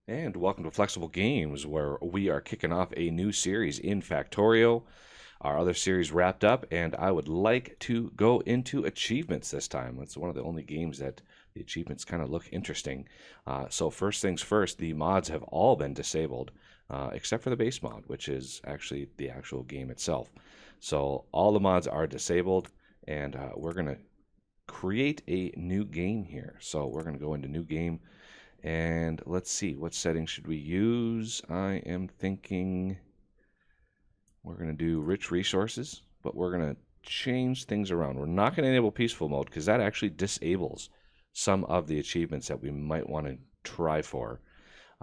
And welcome to Flexible Games, where we are kicking off a new series in Factorio. Our other series wrapped up, and I would like to go into achievements this time. It's one of the only games that the achievements kind of look interesting. So first things first, the mods have all been disabled, except for the base mod, which is actually the actual game itself. So all the mods are disabled, and we're going to create a new game here. So we're going to go into new game. And let's see, what settings should we use? I am thinking we're going to do rich resources, but we're going to change things around. We're not going to enable peaceful mode because that actually disables some of the achievements that we might want to try for.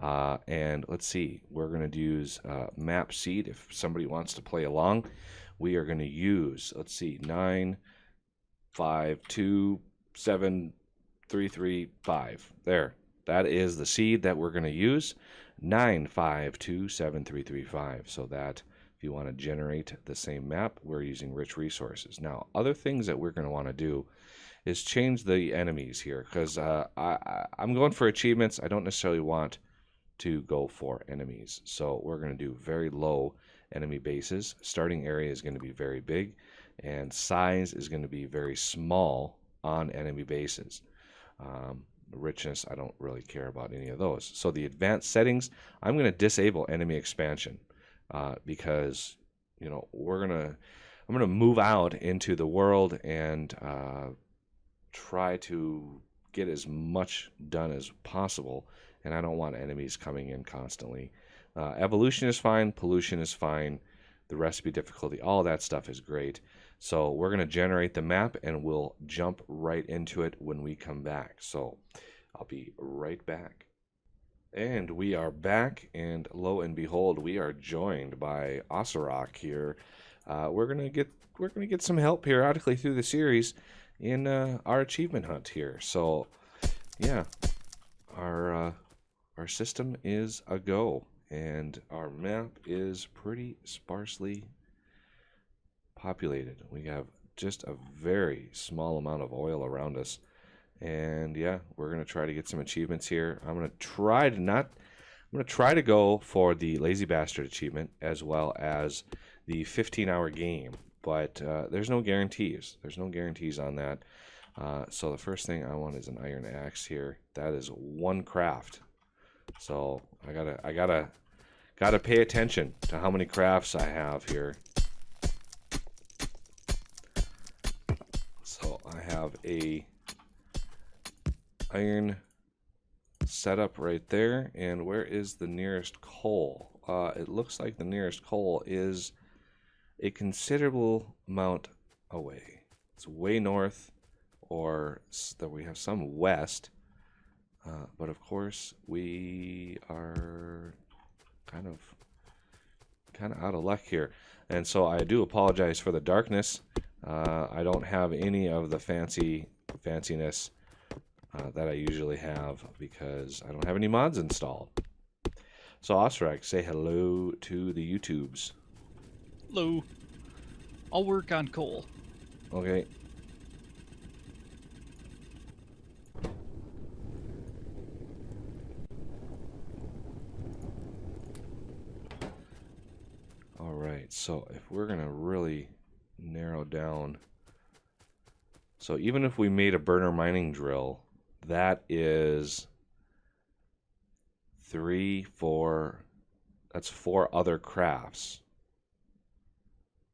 And let's see, we're going to use map seed. If somebody wants to play along, we are going to use, let's see, 9, 5, 2, 7, 3, 3, 5. There. That is the seed that we're going to use, 9527335. So that if you want to generate the same map, we're using rich resources. Now, other things that we're going to want to do is change the enemies here, because I'm going for achievements. I don't necessarily want to go for enemies. So we're going to do very low enemy bases. Starting area is going to be very big, and size is going to be very small on enemy bases. Richness, I don't really care about any of those. So the advanced settings, I'm going to disable enemy expansion because I'm gonna move out into the world and try to get as much done as possible, and I don't want enemies coming in constantly. Evolution is fine, pollution is fine, the recipe difficulty, all that stuff is great. So we're going to generate the map and we'll jump right into it when we come back. So I'll be right back. And we are back, and lo and behold, we are joined by Osirok here. We're gonna get some help periodically through the series in our achievement hunt here. So yeah, our system is a go, and our map is pretty sparsely populated. We have just a very small amount of oil around us. And yeah, we're going to try to get some achievements here. I'm going to try to go for the Lazy Bastard achievement as well as the 15-hour game, but there's no guarantees. There's no guarantees on that. So the first thing I want is an iron axe here. That is one craft. So I gotta pay attention to how many crafts I have here. So I have a iron setup right there, and where is the nearest coal? It looks like the nearest coal is a considerable amount away. It's way north, or that we have some west, but of course we are kind of out of luck here, and so I do apologize for the darkness. I don't have any of the fanciness that I usually have because I don't have any mods installed. So Osrak, say hello to the YouTubes. Hello. I'll work on coal. Okay. All right, so if we're gonna really narrow down, so even if we made a burner mining drill, that is 3, 4, that's 4 other crafts.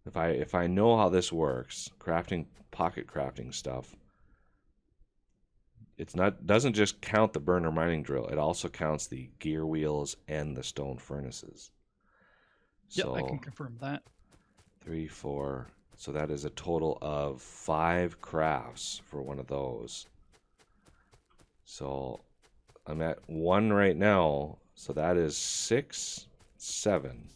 If I know how this works, pocket crafting stuff, doesn't just count the burner mining drill, it also counts the gear wheels and the stone furnaces. Yep, I can confirm that. 3, 4, so that is a total of 5 crafts for one of those. So I'm at 1 right now, so that is 6, 7.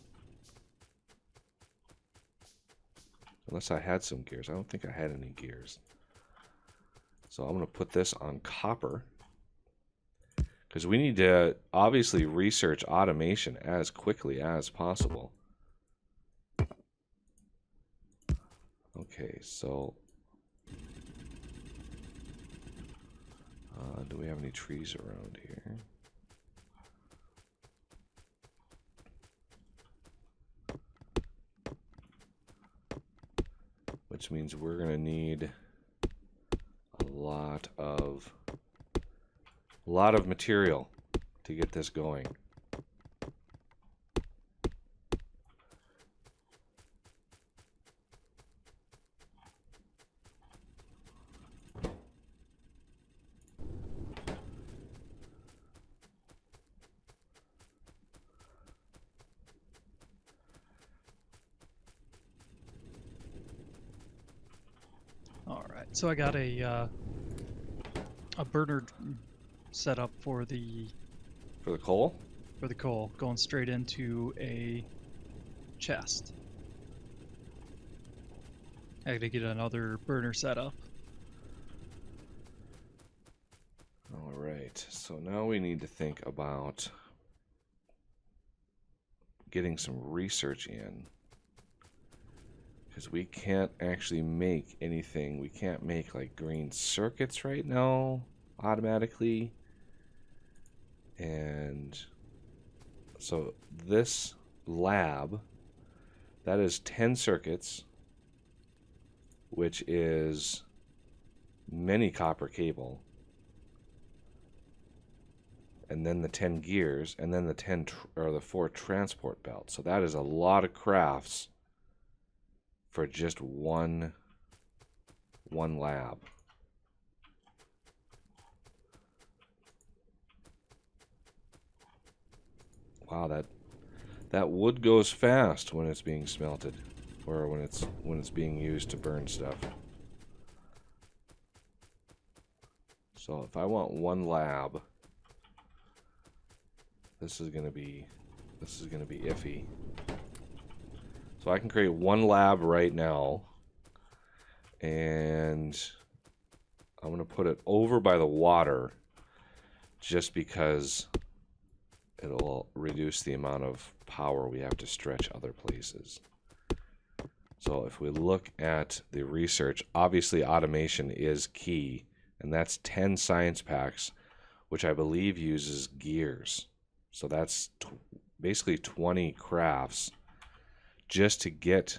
Unless I had some gears. I don't think I had any gears. So I'm going to put this on copper, because we need to obviously research automation as quickly as possible. Okay, so do we have any trees around here? which means we're going to need a lot of material to get this going. All right, so I got a burner set up for the coal? coal, going straight into a chest. I gotta get another burner set up. All right, so now we need to think about getting some research in, because we can't actually make anything. We can't make like green circuits right now automatically. And so this lab, that is 10 circuits, which is many copper cable, and then the 10 gears, and then the 10 or the 4 transport belts. So that is a lot of crafts for just one lab. Wow, that wood goes fast when it's being smelted, or when it's being used to burn stuff. So if I want one lab, this is gonna be iffy. So I can create one lab right now, and I'm gonna put it over by the water, just because it'll reduce the amount of power we have to stretch other places. So if we look at the research, obviously automation is key, and that's 10 science packs, which I believe uses gears. So that's basically 20 crafts just to get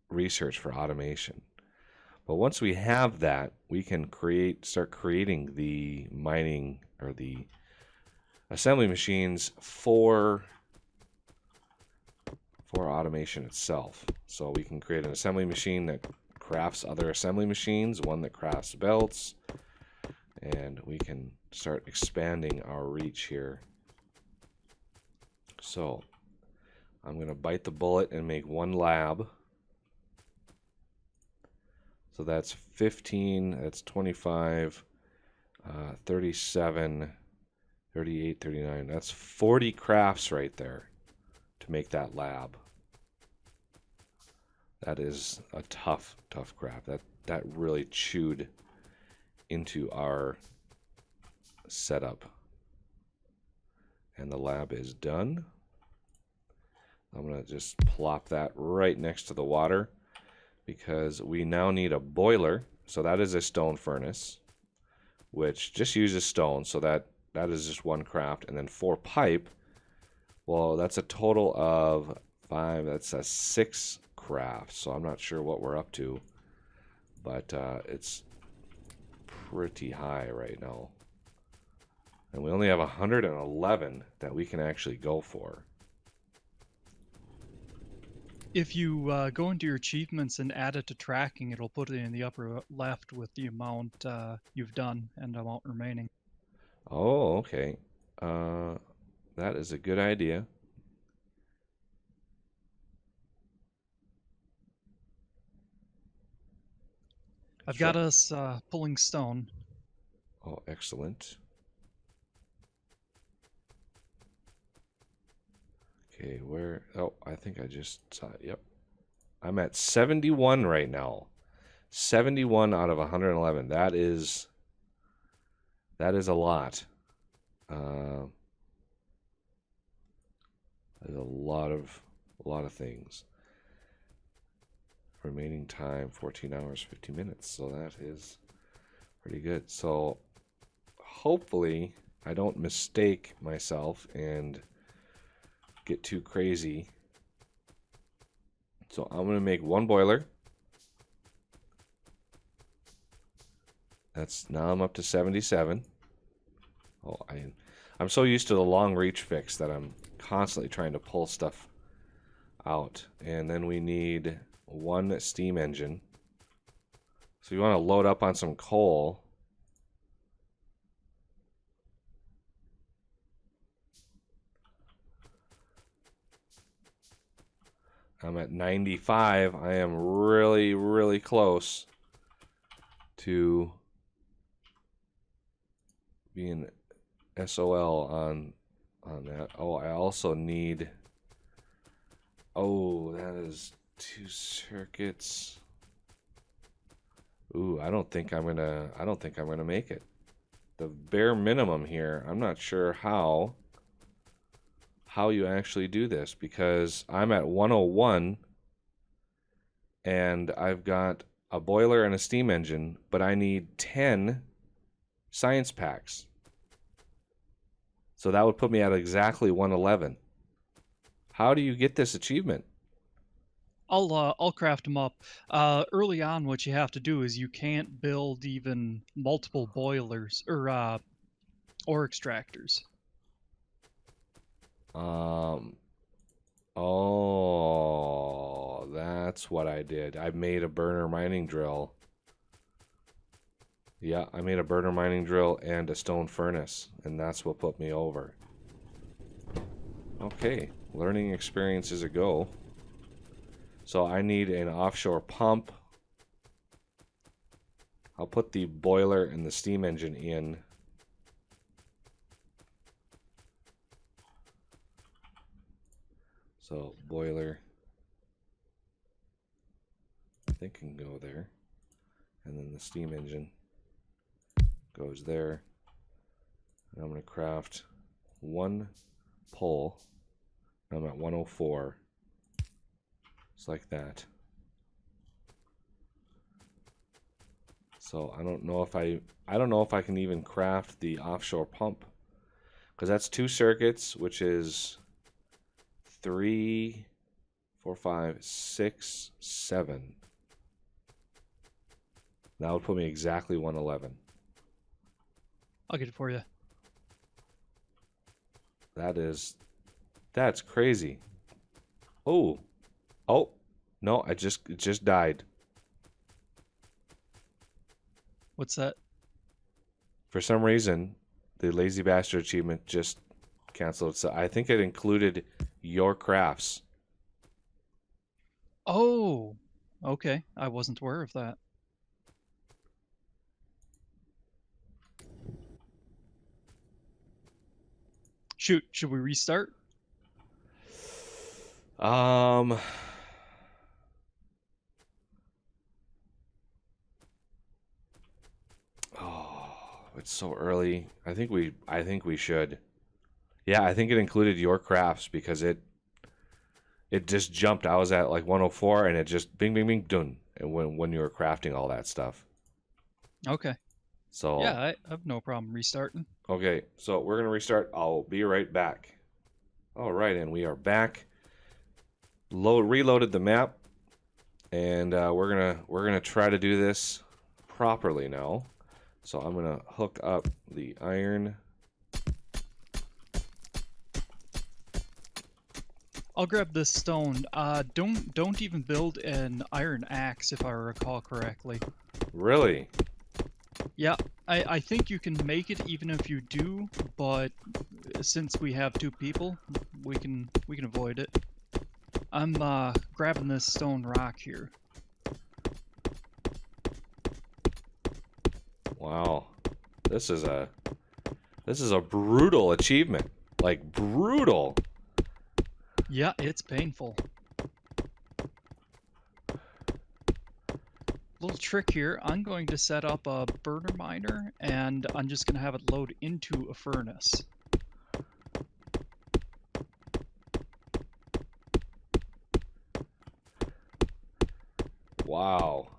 research for automation. But once we have that, we can start creating the mining or the assembly machines for automation itself. So we can create an assembly machine that crafts other assembly machines, one that crafts belts, and we can start expanding our reach here. So I'm going to bite the bullet and make one lab. So that's 15, that's 25, 37, 38, 39. That's 40 crafts right there to make that lab. That is a tough craft. That really chewed into our setup. And the lab is done. I'm going to just plop that right next to the water, because we now need a boiler. So that is a stone furnace, which just uses stone. So that is just one craft. And then 4 pipe. Well, that's a total of 5. That's a 6 crafts. So I'm not sure what we're up to, but it's pretty high right now. And we only have 111 that we can actually go for. If you go into your achievements and add it to tracking, it'll put it in the upper left with the amount you've done and the amount remaining. Oh, okay. That is a good idea. I've got us pulling stone. Oh, excellent. Okay, where? Oh, I think I just saw it. Yep. I'm at 71 right now. 71 out of 111. That is a lot. There's a lot of things. Remaining time 14 hours 50 minutes. So that is pretty good. So hopefully I don't mistake myself and get too crazy. So I'm going to make one boiler, Now I'm up to 77. Oh, I'm so used to the long reach fix that I'm constantly trying to pull stuff out. And then we need one steam engine. So you want to load up on some coal. I'm at 95. I am really, really close to being SOL on that. Oh, I also need. Oh, that is 2 circuits. Ooh, I don't think I'm gonna make it. The bare minimum here. I'm not sure how you actually do this, because I'm at 101 and I've got a boiler and a steam engine, but I need 10 science packs. So that would put me at exactly 111. How do you get this achievement? I'll craft them up. Early on, what you have to do is you can't build even multiple boilers or extractors. Oh, that's what I did. I made a burner mining drill. Yeah, I made a burner mining drill and a stone furnace, and that's what put me over. Okay, learning experience is a go. So I need an offshore pump. I'll put the boiler and the steam engine in. So boiler, I think can go there. And then the steam engine goes there. And I'm going to craft one pole. I'm at 104. Just like that. So I don't know if I can even craft the offshore pump, because that's 2 circuits, which is 3, 4, 5, 6, 7. That would put me exactly 111. I'll get it for you. That's crazy. Oh, no! It just died. What's that? For some reason, the lazy bastard achievement just canceled. So I think it included your crafts. Oh, okay. I wasn't aware of that. Should we restart? Oh, it's so early. I think we should. Yeah, I think it included your crafts, because it just jumped. I was at like 104 and it just bing bing bing done. And when you were crafting all that stuff. Okay. So Yeah, I have no problem restarting. okay, so we're gonna restart. I'll be right back. All right, and we are back. Reloaded the map, and we're gonna try to do this properly now. So I'm gonna hook up the iron. I'll grab this stone. Don't even build an iron axe, if I recall correctly. Really? Yeah, I think you can make it even if you do, but since we have 2 people, we can avoid it. I'm grabbing this stone rock here. Wow. This is a brutal achievement. Like, brutal. Yeah, it's painful. Little trick here, I'm going to set up a burner miner, and I'm just going to have it load into a furnace. Wow.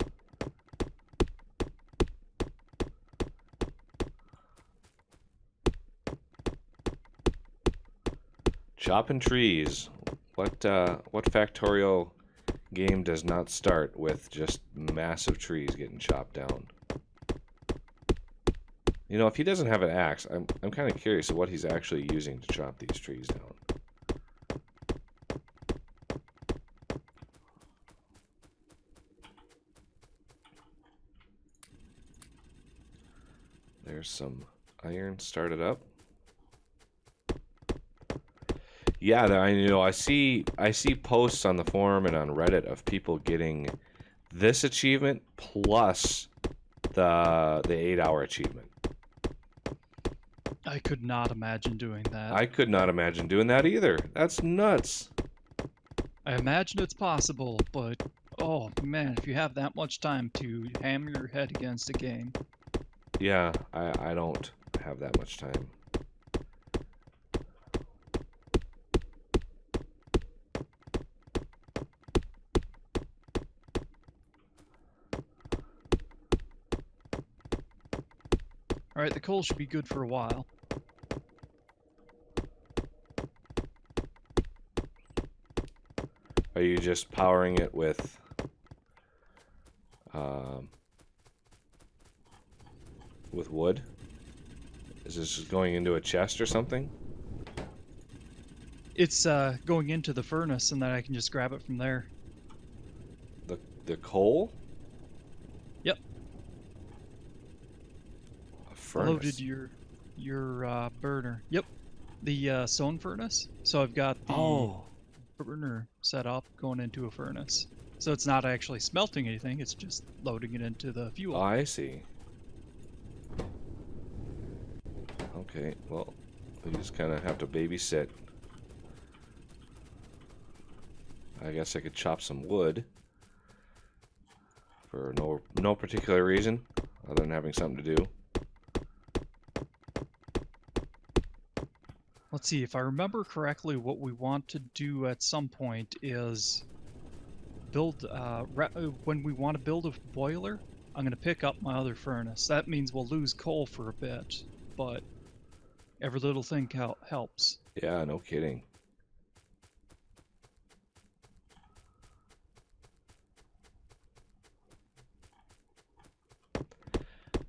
Chopping trees. What Factorio game does not start with just massive trees getting chopped down? You know, if he doesn't have an axe, I'm kind of curious of what he's actually using to chop these trees down. There's some iron started up. Yeah, I see posts on the forum and on Reddit of people getting this achievement plus the 8-hour achievement. I could not imagine doing that. I could not imagine doing that either. That's nuts. I imagine it's possible, but oh man, if you have that much time to hammer your head against a game. Yeah, I don't have that much time. Alright, the coal should be good for a while. Are you just powering it with wood? Is this just going into a chest or something? It's going into the furnace, and then I can just grab it from there. The coal? Yep. A I furnace. loaded your burner. Yep. The stone furnace. So I've got the burner set up going into a furnace. So it's not actually smelting anything, it's just loading it into the fuel. Oh, I see. Okay, well, we just kind of have to babysit. I guess I could chop some wood for no particular reason other than having something to do. Let's see, if I remember correctly, what we want to do at some point is build, when we want to build a boiler, I'm going to pick up my other furnace. That means we'll lose coal for a bit, but every little thing helps. Yeah, no kidding.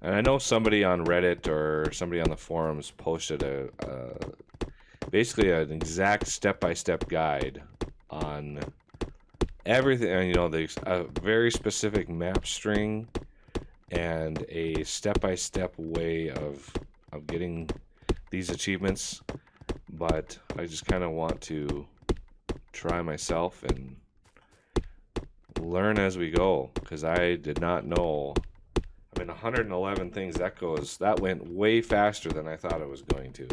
And I know somebody on Reddit or somebody on the forums posted basically an exact step-by-step guide on everything. And, you know, there's a very specific map string and a step-by-step way of getting these achievements. But I just kind of want to try myself and learn as we go, because I did not know. I mean, 111 things, that went way faster than I thought it was going to.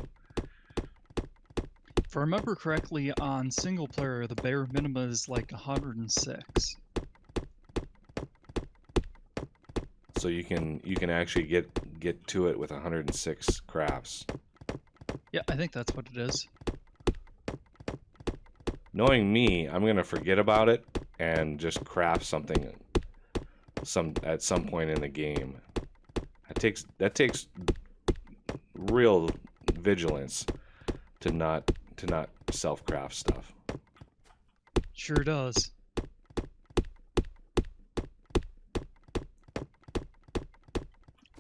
If I remember correctly, on single player, the bare minimum is like 106. So you can actually get to it with 106 crafts. Yeah, I think that's what it is. Knowing me, I'm gonna forget about it and just craft something at some point in the game. That takes real vigilance to not self-craft stuff. Sure does.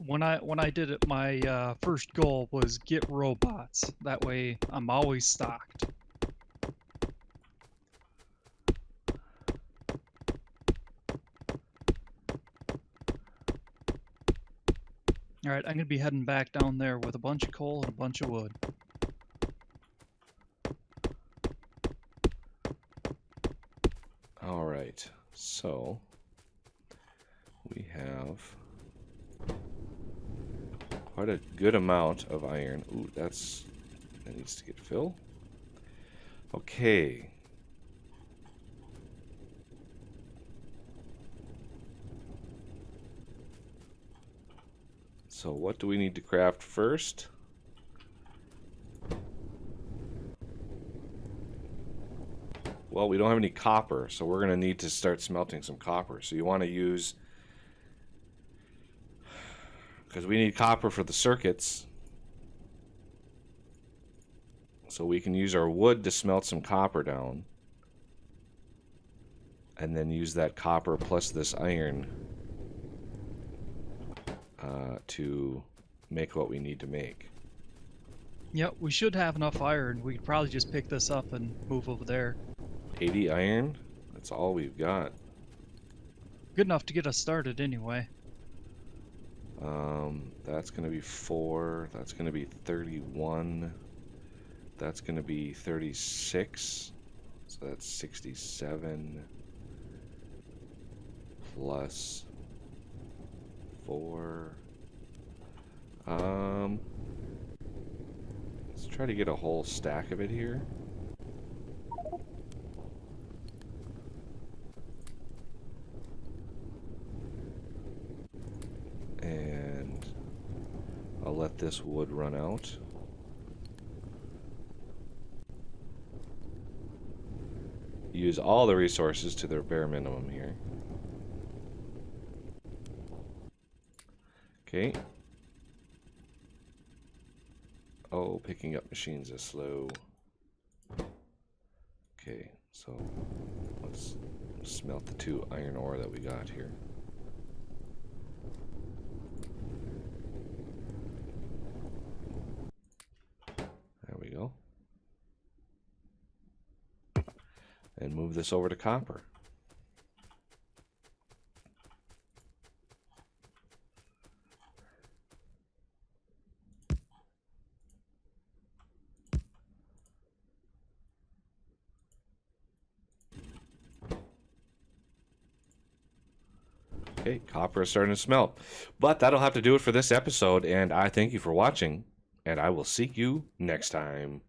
When I did it, my first goal was get robots. That way, I'm always stocked. Alright, I'm gonna be heading back down there with a bunch of coal and a bunch of wood. Alright, so we have quite a good amount of iron. Ooh, that needs to get filled. Okay. So what do we need to craft first? Well, we don't have any copper, so we're going to need to start smelting some copper. So you want to use, because we need copper for the circuits, so we can use our wood to smelt some copper down, and then use that copper plus this iron to make what we need to make. Yep, we should have enough iron. We could probably just pick this up and move over there. 80 iron? That's all we've got. Good enough to get us started anyway. That's going to be 4. That's going to be 31. That's going to be 36. So that's 67 plus 4. Let's try to get a whole stack of it here. And I'll let this wood run out. Use all the resources to their bare minimum here. Okay. Oh, picking up machines is slow. Okay, so let's smelt the 2 iron ore that we got here. There we go. And move this over to copper. Okay, copper is starting to smelt. But that'll have to do it for this episode, and I thank you for watching, and I will see you next time.